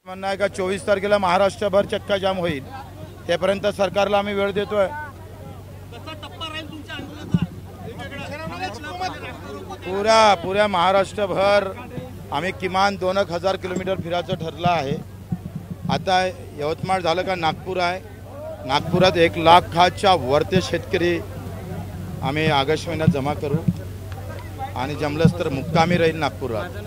म्हणणं आहे का 24 तारखेला महाराष्ट्रभर चक्का जाम होईल, त्यापर्यंत सरकारला आम्ही वेळ देतोय। पुऱ्या महाराष्ट्रभर आम्ही किमान 2,000 किलोमीटर फिरायचं ठरलं आहे। आता यवतमाळ झालं का नागपूर आहे, नागपुरात 1,00,000च्या वरते शेतकरी आम्ही ऑगस्ट महिन्यात जमा करू आणि जमलंच तर मुक्कामी राहील नागपुरात।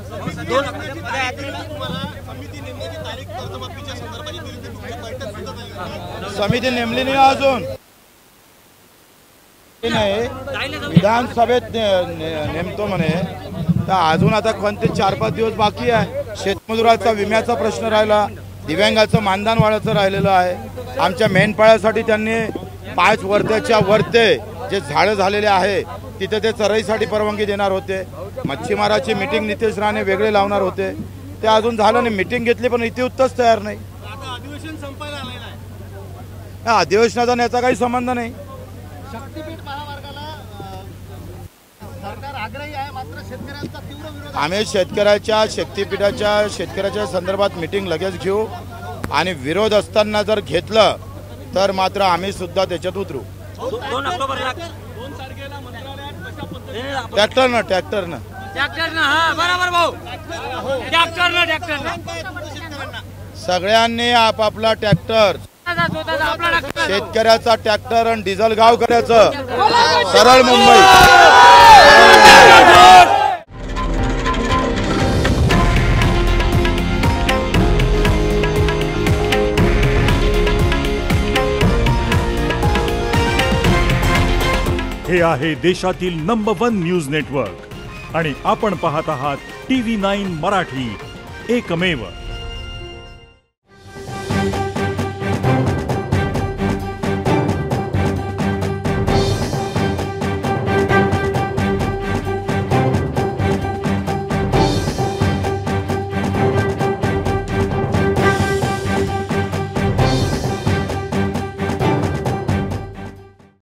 समिती नेमली नाही अजून, विधानसभेत नेमतो म्हणे, तर अजून आता कोणते 4-5 दिवस बाकी आहे। शेतमजुराचा विम्याचा प्रश्न राहिला, दिव्यांगाचं मानधन वाढायचं राहिलेलं आहे। आमच्या मेंढपाळासाठी त्यांनी 5 वर्त्याच्या वरते जे झाडं झालेले आहे तिथे ते चराईसाठी परवानगी देणार होते। मच्छीमाराची मीटिंग नितेश राणे वेगळे लावणार होते, ते अजून झालं नाही। मीटिंग घेतली पण इतिवृत्तच तयार नाही। अधिवेशन संपायला आलेलं आहे, या अधिवेशनाचा याचा काही संबंध नाही। शक्तीपीठ महामार्गाला सरकार आग्रही आहे, मात्र शेतकऱ्यांचा तीव्र विरोध आहे। आम्ही शेतकऱ्याच्या संदर्भात मीटिंग लगेच घेऊ आणि विरोध असताना जर घेतलं तर मात्र आम्ही सुद्धा त्याच्यात उतरू। 2 ऑक्टोबरला 2 तारखेला मंत्रालयात कशा पद्धतीने ट्रॅक्टरनं हा बरोबर भाऊ, ट्रॅक्टरनं सगळ्यांनी आपापला ट्रॅक्टर, शेतकऱ्याचा ट्रॅक्टर आणि डिझेल गाव करायचं, सरळ मुंबई। हे आहे देशातील नंबर 1 न्यूज नेटवर्क आणि आपण पाहत आहात TV9 मराठी, एकमेव।